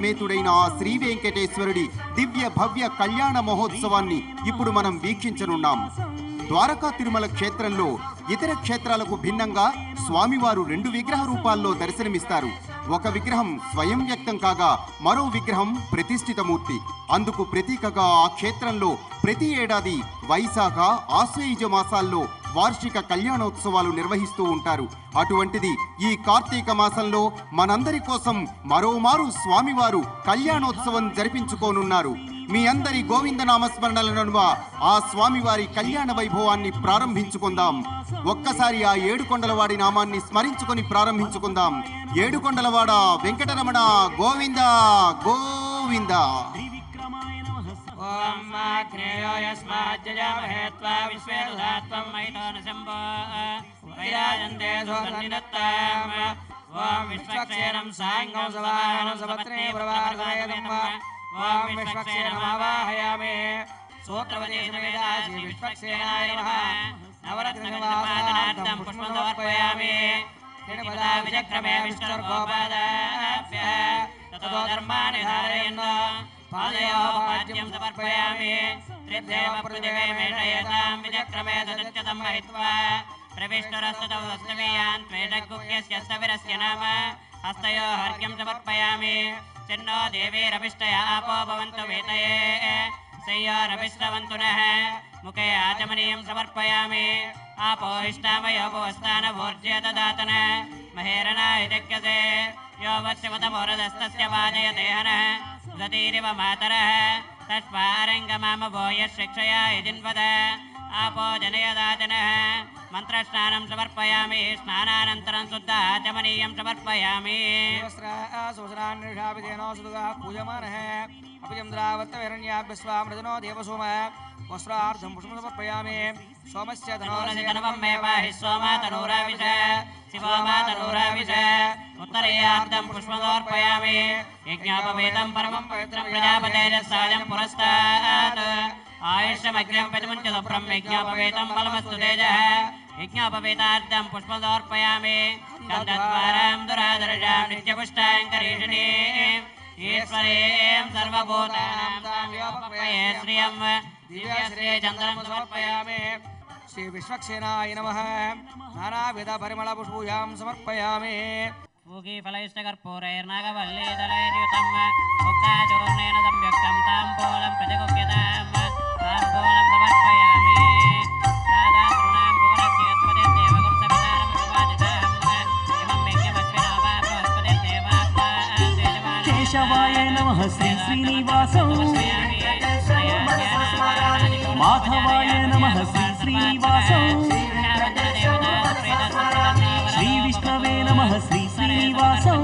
సమేతుడైన ఆ శ్రీ వెంకటేశ్వరుడి దివ్య భవ్య కళ్యాణ మహోత్సవాన్ని ఇప్పుడు మనం వీక్షించనున్నాం. ద్వారకా తిరుమల క్షేత్రంలో ఇతర క్షేత్రాలకు భిన్నంగా స్వామివారు 2 విగ్రహ రూపాల్లో దర్శనమిస్తారు. ఒక విగ్రహం స్వయం వ్యక్తం కాగా మరో విగ్రహం ప్రతిష్ఠితమూర్తి. అందుకు ప్రతీకగా ఆ క్షేత్రంలో ప్రతి ఏడాది వైశాఖ ఆశ్వయుజ మాసాల్లో వార్షిక కళ్యాణోత్సవాలు నిర్వహిస్తూ ఉంటారు. అటువంటిది ఈ కార్తీక మాసంలో మనందరి కోసం మరోమారు స్వామివారు కళ్యాణోత్సవం జరిపించుకోనున్నారు. మీ అందరి గోవింద నామస్మరణల నడుమ ఆ స్వామివారి కళ్యాణ వైభవాన్ని ప్రారంభించుకుందాం. ఒక్కసారి ఆ ఏడుకొండలవాడి నామాన్ని స్మరించుకొని ప్రారంభించుకుందాం. ఏడుకొండలవాడ వెంకటరమణ గోవింద గోవింద. ఓం మాగ్నేయో యస్మాజ్జయామహే త్వా విశ్వేదధాత్వం మైథోన శంభో వైరాజంతే సోదన్నినత్తాం. ఓం విశ్వక్షేణం సాంగం సవాహనం సపత్నే ప్రవాహవేదం. ఓం విశ్వక్షేణమావాహయామి. సూత్రవదేశ వేదాసి విశ్వక్షేణాయ నమః. నవరత్నగంధపాదనార్థం పుష్పం సమర్పయామి. త్రిపదా విచక్రమే విష్ణుర్గోపాదాభ్యः తతో ధర్మాణి ధారయన్ పాదయోః పాద్యం సమర్పయామి. త్రిదేవ పృథివీ మేషయేతాం విచక్రమే తదత్యతం మహిత్వా ప్రవిష్ణురస్తతో దశమీయాన్ త్వేషగుహ్యస్య స్థవిరస్య నామ హస్తయోః అర్ఘ్యం సమర్పయామి. చిన్నో దేవీరభిష్టయ ఆపో భవంతు వేతయే శయ్యోరభిష్టవంతు నః. ముఖే ఆచమనీయం సమర్పయామి. ఆపో ఇష్టామయోపవస్థానవోర్జ్య దదాతన మహేరణాయజక్యతే. యో వత్స్యమతమోరదస్తస్య వాజయతే హనః దతీరివ మాతరః తస్మారంగమామభో యశిక్షయా యజిన్వద. ఆపో జనయదాతనః. మంత్రస్నానం సమర్పయామి. స్నానానంతరం శుద్ధ ఆచమనీయం సమర్పయామి. పూజమానః అభిచంద్రావర్తవేరణ్యాభ్యస్వామృతనో దేవసోమ వస్త్రార్థం పుష్పం సమర్పయామి. సోమస్య తనోరసితనవం మే పాహి సోమా తనూరావిష శివోమా తనూరావిష. ఉత్తరేయార్థం పుష్పం సమర్పయామి. యజ్ఞోపవేతం పరమం పవిత్రం ప్రజాపతేజస్సాయం పురస్తాత్. ఆయుష్యమగ్రం ప్రతిముంచ సుప్రం యజ్ఞోపవేతం బలమస్తు తేజః. యజ్ఞోపవేతార్థం పుష్పం సమర్పయామి. గంధద్వారాం దురాదర్శాం నిత్యపుష్టాంకరీషిణీ ఈశ్వరీం సర్వభూతానాం తామ్యోపపయే శ్రియం దివ్యశ్రీ చంద్రం సమర్పయామి. శ్రీ విశ్వక్షేణాయ నమః. నానావిధ పరిమళ పుష్పూజాం సమర్పయామి. పూగీఫలైష్టకర్పూరైర్నాగవల్లీదళైర్యుతం ముక్తాచూర్ణేన సంయుక్తం తాంబూలం ప్రతిగుహ్యతాం. తాంబూలం సమర్పయామి. సాదాతృణాం భువనస్యేత్పదే దేవగం సవితారమసువాదితాం. ఇమం యజ్ఞమస్మినోపా బృహస్పతిర్ దేవాత్మా దేజమానః. కేశవాయ నమః. శ్రీ శ్రీనివాసం. మాధవాయ నమః. శ్రీ శ్రీనివాసం. శ్రీ విష్ణవే నమః. శ్రీ శ్రీనివాసం.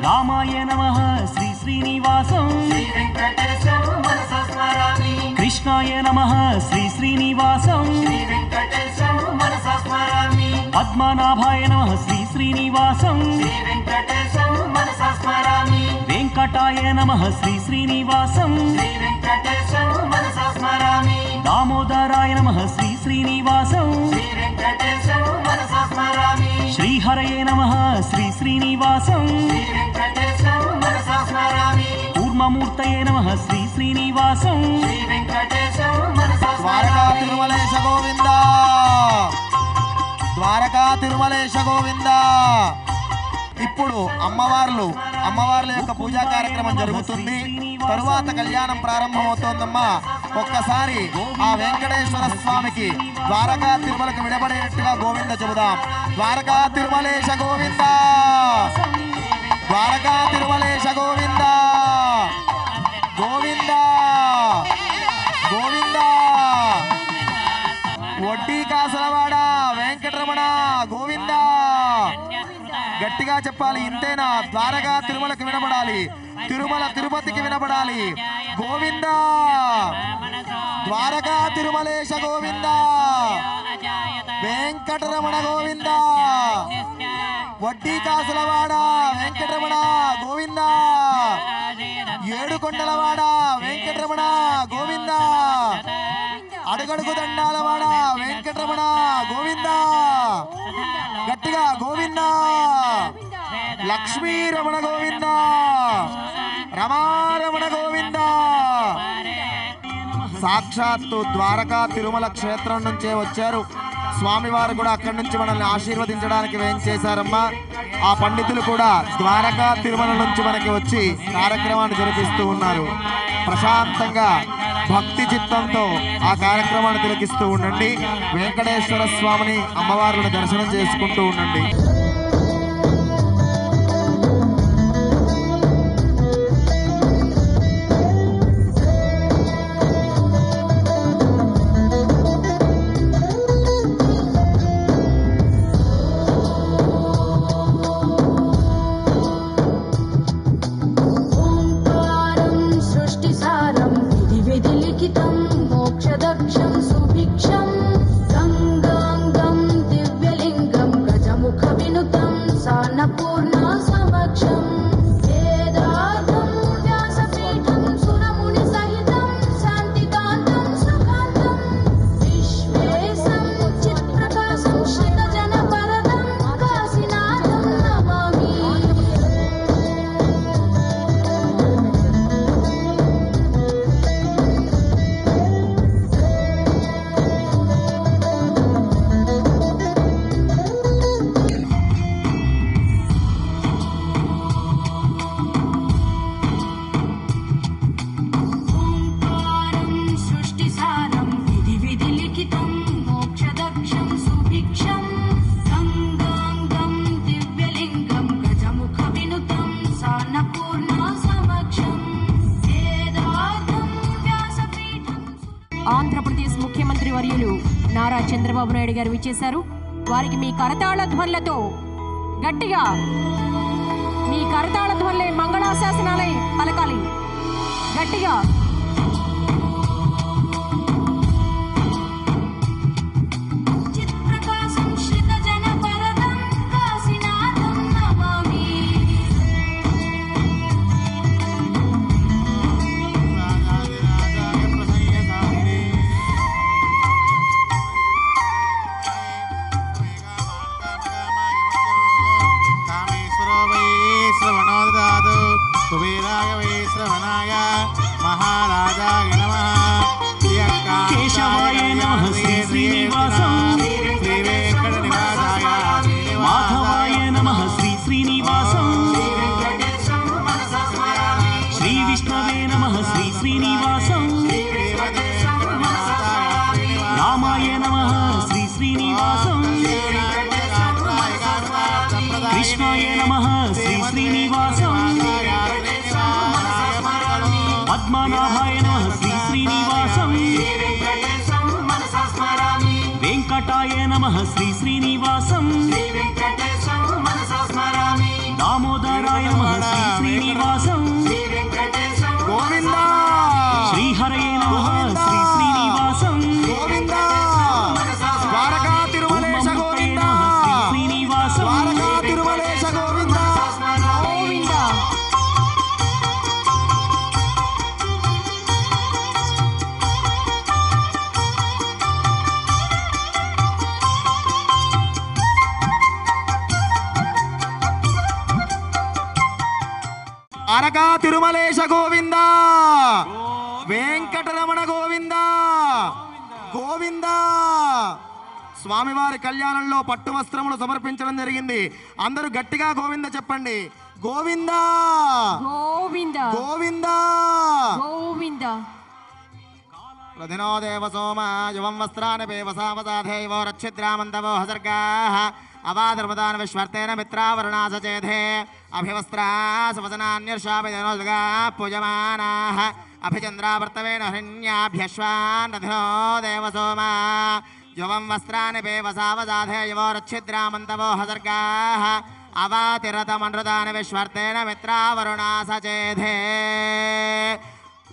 రామాయ నమః. శ్రీ శ్రీనివాసం. కృష్ణాయ నమః. శ్రీ శ్రీనివాసం. పద్మనాభాయ నమః. శ్రీ శ్రీనివాసం. వెంకటాయ నమః. శ్రీ శ్రీనివాసం. దామోదరాయ నమః. శ్రీ శ్రీనివాసం. శ్రీహరయే నమః. శ్రీ శ్రీనివాసం. కూర్మమూర్తయే నమః. శ్రీ శ్రీనివాసం. ద్వారకా తిరుమలేశ గోవింద. ద్వారకా తిరుమలేశ గోవింద. ఇప్పుడు అమ్మవార్ల యొక్క పూజా కార్యక్రమం జరుగుతుంది. తరువాత కళ్యాణం ప్రారంభమవుతోందమ్మా. ఒక్కసారి ఆ వెంకటేశ్వర స్వామికి ద్వారకా తిరుమలకు విడబడేట్టుగా గోవింద చెబుదాం. ద్వారకా తిరుమలేశ గోవింద. ద్వారకా తిరుమలేశ గోవింద గోవింద గోవింద. వడ్డీ కాసలవాడ వెంకటరమణ గోవింద. గట్టిగా చెప్పాలి. ఇంతేనా? ద్వారకా తిరుమలకు వినబడాలి. తిరుమల తిరుపతికి వినబడాలి. గోవింద. ద్వారకా తిరుమలేశ గోవింద. వెంకటరమణ గోవింద. వడ్డీ కాసులవాడ వెంకటరమణ గోవింద. ఏడుకొండలవాడ వెంకటరమణ గోవింద. అడుగడుగు దండాలవాడ వెంకటరమణ గోవింద. గట్టిగా గోవింద. లక్ష్మీరమణ గోవింద, రమారమణ గోవింద. సాక్షాత్తు ద్వారకా తిరుమల క్షేత్రం నుంచే వచ్చారు స్వామివారు కూడా. అక్కడి నుంచి మనల్ని ఆశీర్వదించడానికి వేయించేశారమ్మా. ఆ పండితులు కూడా ద్వారకా తిరుమల నుంచి మనకి వచ్చి కార్యక్రమాన్ని జరిపిస్తూ ఉన్నారు. ప్రశాంతంగా భక్తి చిత్తంతో ఆ కార్యక్రమాన్ని తిలకిస్తూ ఉండండి. వెంకటేశ్వర స్వామిని అమ్మవార్లను దర్శనం చేసుకుంటూ ఉండండి. ఆంధ్రప్రదేశ్ ముఖ్యమంత్రి వర్యులు నారా చంద్రబాబు నాయుడు గారు విచ్చేశారు. వారికి మీ కరతాళ ధ్వనులతో గట్టిగా మీ కరతాళ ధ్వనులే మంగళాశాసనాలై పలకాలి. గట్టిగా కేశవాయ నమః శ్రీ శ్రీనివాసం, మాధవాయ నమః శ్రీ శ్రీనివాసం, శ్రీ విష్ణవే నమః శ్రీ శ్రీనివాసం, రామాయ నమః శ్రీ శ్రీనివాసం, కృష్ణాయ నమః శ్రీ శ్రీనివాసం, పద్మనాభాయ నమః శ్రీ శ్రీనివాసం, వెంకటాయ నమః శ్రీ శ్రీనివాసం, దామోదరాయ నమః శ్రీ శ్రీనివాసం, గోవింద శ్రీహరయ నమః శ్రీ శ్రీనివాసం, గోవింద ద్వారకా తిరుమలేశ గోవింద, శ్రీ శ్రీనివాసం, ద్వారకా తిరుమలేశ గోవింద గోవింద. ద్వారకా తిరుమలేశ గోవింద, వెంకటరమణ గోవింద గోవింద. స్వామివారి కళ్యాణంలో పట్టు వస్త్రములు సమర్పించడం జరిగింది. అందరూ గట్టిగా గోవింద చెప్పండి. గోవింద గోవింద గోవింద గోవింద. ప్రధినో దేవ సోమ యువం వస్త్రాన్ని పేవసావసాధేవో రక్షిద్రామంతవో హసర్గాః అవాధర్మదాన విశ్వర్తేన మిత్రావరుణా సచేధే అభివస్త్రాసవసనాన్యర్షాభిధనోద్గా పూజమానాః అభిచంద్రావర్తవేణ హరిణ్యాభ్యశ్వాన్నధినో దేవ సోమ యువం వస్త్రాన్ని పేవసావసాధేవో రక్షిద్రామంతవో హసర్గాః అవాతిరతమనృదాన విశ్వర్తేన మిత్రావరుణా సచేధే.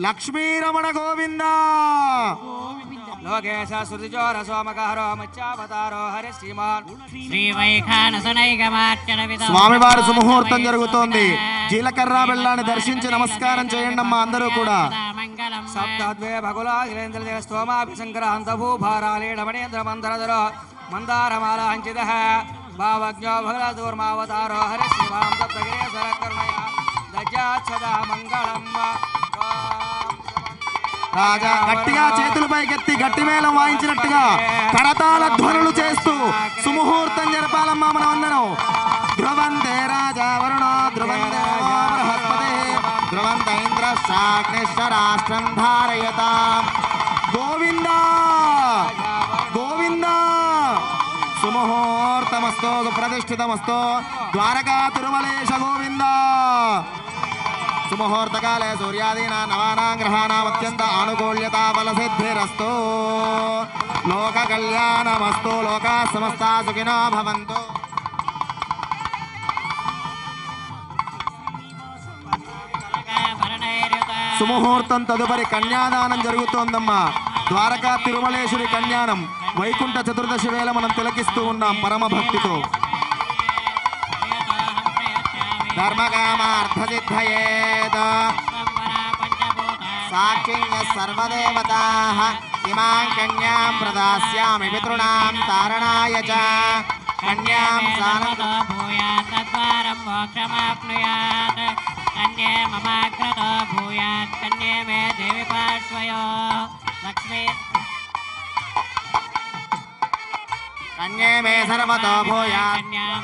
లక్ష్మీరమణ గోవింద, లోకేశ శృతిజోర సోమకహరో మత్స్యావతారో హరి శ్రీమాన్ స్వామివారి సుముహూర్తం జరుగుతోంది. జీలకర్ర బెల్లాన్ని దర్శించి నమస్కారం చేయండి అమ్మా అందరూ కూడా. సప్తద్వే భగులాగిరేంద్రదేవ స్తోమాభిశంకర అంతభూభారాలీడమణేంద్ర మందరధరో మందారమాల అంచిత भावज्ञो भगदूर्मावतारो हरिशिवां सप्तगिरेश्वरकर्णया दज्जाच्छदा मंगलम రాజా గట్టిగా చేతులు పైకెత్తి గట్టి మేళం వాయించినట్టుగా కరతాళ ధ్వనులు చేస్తూ సుముహూర్తం జరపాలమ్మా మనం అందరం. ధ్రువంతే రాజా వరుణో ధ్రువంతే బృహస్పతి ధ్రువంత ఇంద్రశ్చాగ్నిశ్చరాష్ట్రం ధారయతాం. గోవింద గోవింద సుముహూర్తమస్తో సుప్రతిష్ఠితమస్తో ద్వారకా తిరుమలేశ గోవింద. సుముహూర్తకాలే సూర్యాదీనా నవానాం గ్రహాణాం అత్యంత ఆనుకూల్యతా ఫలసిద్ధిరస్తు. లోక కళ్యాణమస్తు. లోకా సమస్తా సుఖినో భవంతు. సుముహూర్తం తదుపరి కన్యాదానం జరుగుతోందమ్మా. ద్వారకా తిరుమలేశ్వరి కళ్యాణం వైకుంఠ చతుర్దశి వేళ మనం తిలకిస్తూ ఉన్నాం పరమ భక్తితో. ధర్మకామార్థసిద్ధయేత్ సాక్షిణ్య సర్వదేవతాః ఇమాం కన్యాం ప్రదాస్యామి పితॄణాం తారణాయ చ. కన్యాం సానందో భూయాత్ తద్వారం మోక్షమాప్నుయాత్. కన్యే మమాగ్రతో భూయాత్. కన్యే మే దేవి పార్శ్వయో. లక్ష్మీ కన్యే మే సర్వతో భూయాత్. కన్యాం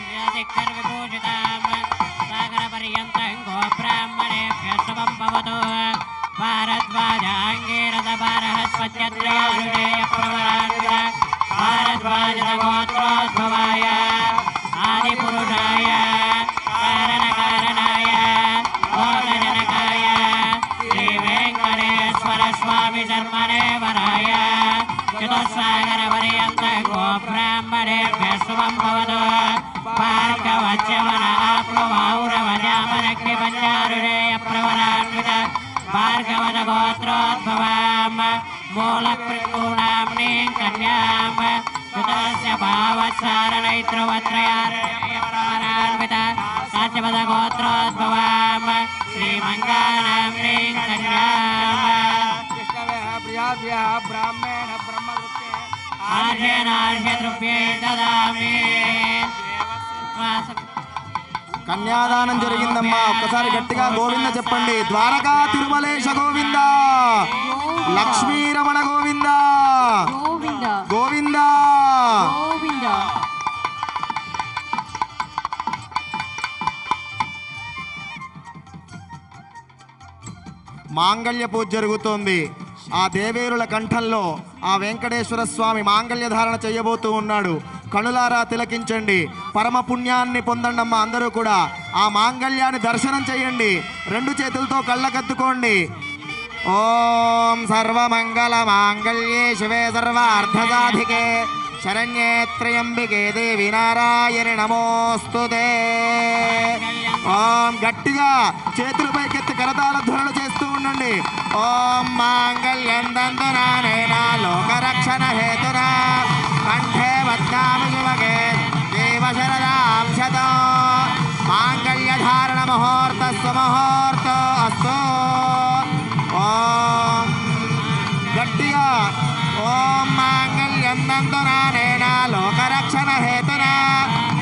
విభూషితాం సాగరపర్యంతం గోబ్రాహ్మణేభ్యः శుభం భవతు. భారద్వాజాంగీరథ భారహస్పత్యత్రయాయుషేయ ప్రవరాన్విత భారద్వాజగోత్రోద్భవాయ ఆదిపురుషాయ కారణకారణాయ లోకజనకాయ శ్రీ వెంకటేశ్వర స్వామి శర్మణే వరాయ చతుస్సాగరపర్యంతం గోబ్రాహ్మణేభ్యः శుభం భవతు. భార్గవచ్చవన ఆప్లవాౌరవజామనగ్నిపంచారుషేయ ప్రవరాన్విత భార్గవద గోత్రోద్భవాం మూలప్రకూణాంనీం కన్యాం సుతస్య భావత్సారణైత్రవత్రయారుషేయ ప్రవరాన్విత సత్యపద గోత్రోద్భవాం శ్రీమంగానాంనీం కన్యాం प्रियाभ्यः ब्राह्मण ब्रह्मवृत्ते ఆర్యేనార్యద్రవ్యే దదామి. కన్యాదానం జరిగిందమ్మా. ఒక్కసారి గట్టిగా గోవింద చెప్పండి. ద్వారకా తిరుమలేశ గోవింద. లక్ష్మీరమణ గోవింద గోవింద గోవింద. గోవింద. మాంగళ్య పూజ జరుగుతోంది. ఆ దేవేరుల కంఠంలో ఆ వెంకటేశ్వర స్వామి మాంగళ్య ధారణ చేయబోతూ ఉన్నాడు. కనులారా తిలకించండి. పరమ పుణ్యాన్ని పొందండమ్మా అందరూ కూడా. ఆ మాంగళ్యాన్ని దర్శనం చేయండి. రెండు చేతులతో కళ్ళకత్తుకోండి. ఓం సర్వమంగళ మాంగళ్యే శివే సర్వార్థసాధికే శరణ్యే త్రయంబికే దేవి నారాయణి నమోస్తుతే. ఓం గట్టిగా చేతుల పైకెత్తి కరతాళ ధ్వనులు చేస్తూ ఉండండి. ఓం మాంగళ్యం దంతునానేన లోకరక్షణ హేతునా కంఠే బధ్నామి శుభగే దేవ శరదాం శతం. మాంగళ్య ధారణ ముహూర్త సుముహూర్త అస్తు. ఓం గట్టిగా ఓం మాంగళ్యం దంతునానేన లోకరక్షణ హేతునా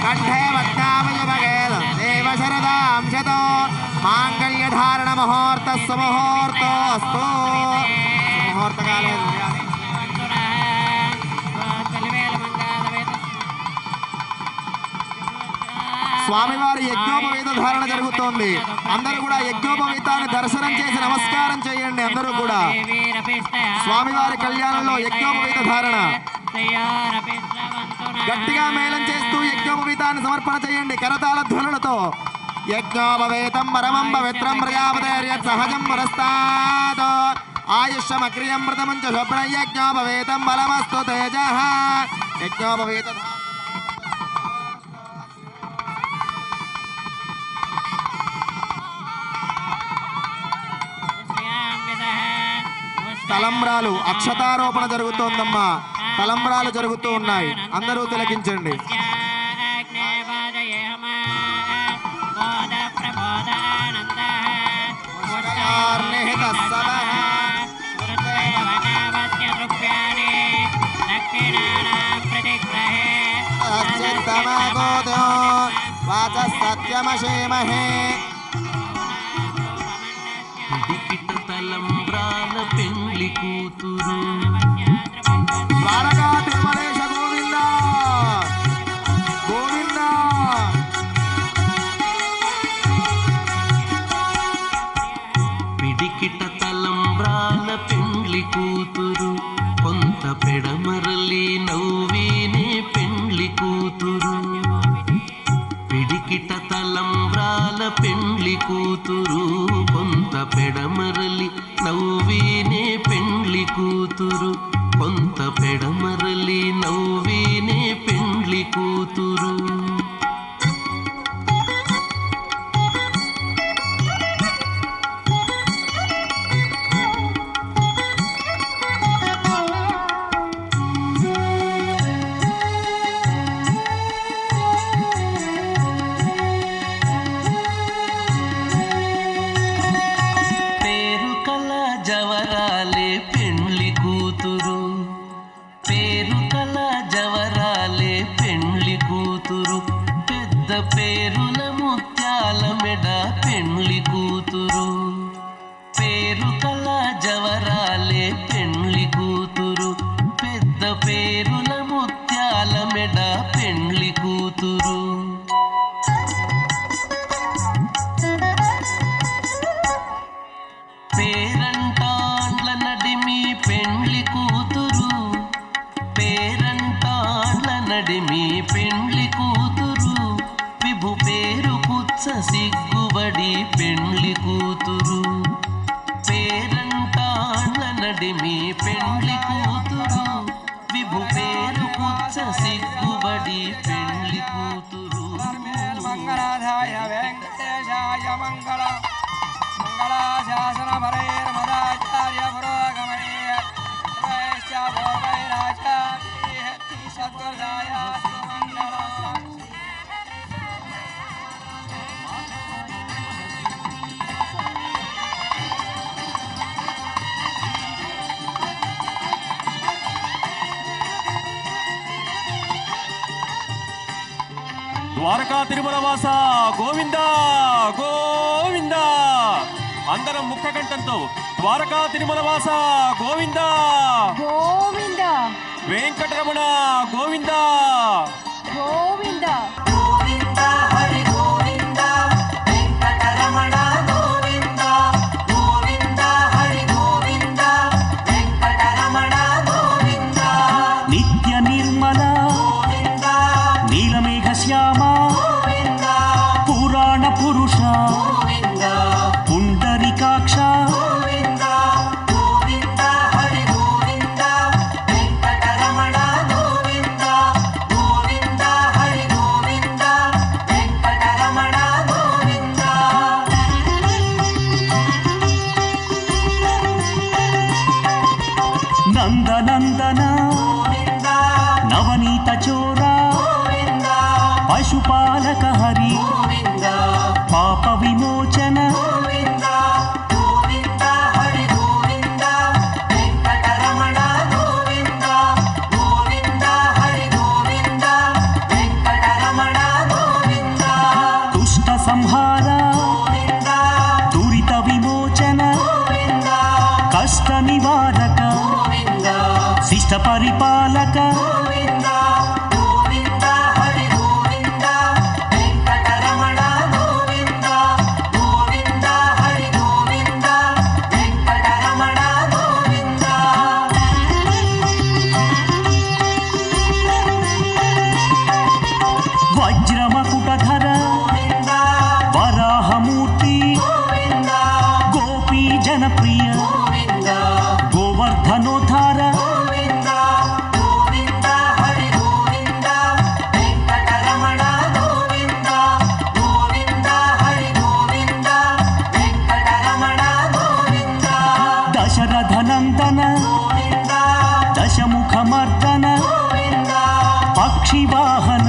కంఠే బధ్నామి శుభగే దేవ శరదాం శతం. మాంగళ్య ధారణ ముహూర్త సుముహూర్త అస్తు. ముహూర్తకాలే స్వామివారి యజ్ఞోపవీత ధారణ జరుగుతోంది. అందరూ కూడా యజ్ఞోపవీతాన్ని దర్శనం చేసి నమస్కారం చేయండి. అందరూ కూడా స్వామివారి కళ్యాణంలో యజ్ఞోపవీత ధారణ గట్టిగా మేళం చేస్తూ యజ్ఞోపవీతాన్ని సమర్పణ చేయండి కరతాళ ధ్వనులతో. యజ్ఞోపవేతం పరమం పవిత్రం ప్రజాపతేర్యత్ సహజం పురస్తాత్ ఆయుష్యమక్రియం ప్రథమం చ శుభ్రం యజ్ఞోపవేతం బలమస్తు తేజః. యజ్ఞోపవేత తలంబ్రాలు అక్షతారోపణ జరుగుతోందమ్మా. తలంబ్రాలు జరుగుతూ ఉన్నాయి. అందరూ తిలకించండి. చిత్తమగోదో వాచ సత్యమశేమహే పిడికిట తలంబ్రాల పెండ్లి కూతురు ద్వారకా తిరుమలేశ గోవింద గోవింద పిడికిట తలంబ్రాల పెండ్లి కూతురు కొంత పెడమరలి నవ్వీనే పెండ్లి కూతురు పిడికిట తలంబ్రాల పెండ్లి కూతురు కొంత పెడమరలి నవ్వీనే పెండ్లి కూతురు కొంత పెడమరలి నవ్వీనే పెండ్లి కూతురు పేరు కల జవరాలే పెండ్లి కూతురు పేరు కల జవరాలే పెండ్లి కూతురు పెద్ద పేరుల ముత్యాల మెడ పెండ్లి కూతురు పేరు కల జవరాలే పెండ్లి కూతురు పెద్ద పేరుల ముత్యాల మెడ పెండ్లి కూతురు పేరంటాండ్ల నడిమి పెండ్లి కూతురు పేరంటాండ్ల నడిమి పెండ్లి కూతురు విభు పేరు పుచ్చ సిగ్గుబడి పెండ్లి కూతురు పేరంటాండ్ల నడిమి పెండ్లి కూతురు విభు పేరు పుచ్చ సిగ్గుబడి పెండ్లి కూతురు మంగళాధాయ వెంకటేశాయ మంగళం మంగళాశాసన భరైర్మదాచార్య పురోగమణే శ్రేష్ఠ భోగైరాచార్య సద్గురుదాయ మంగళం ద్వారకా తిరుమల వాస గోవింద గోవింద అందరం ముక్త కంఠంతో ద్వారకా తిరుమల వాస గోవింద గోవింద వెంకటరమణ గోవింద గోవింద నిత్య నిర్మల నీలమేఘ శ్యామ పురాణ పురుష పుండరీకాక్ష నందనందన నవనీత చోరా పశుపాలక హరి పాప విమోచన దుష్ట సంహార దురిత విమోచన కష్ట నివారక శిష్ట పరిపాలక వజ్రమకుటధర వరాహమూర్తి గోపీ జనప్రియ గోవర్ధనోద్ధార దశరథనందన దశముఖమర్దన పక్షివాహన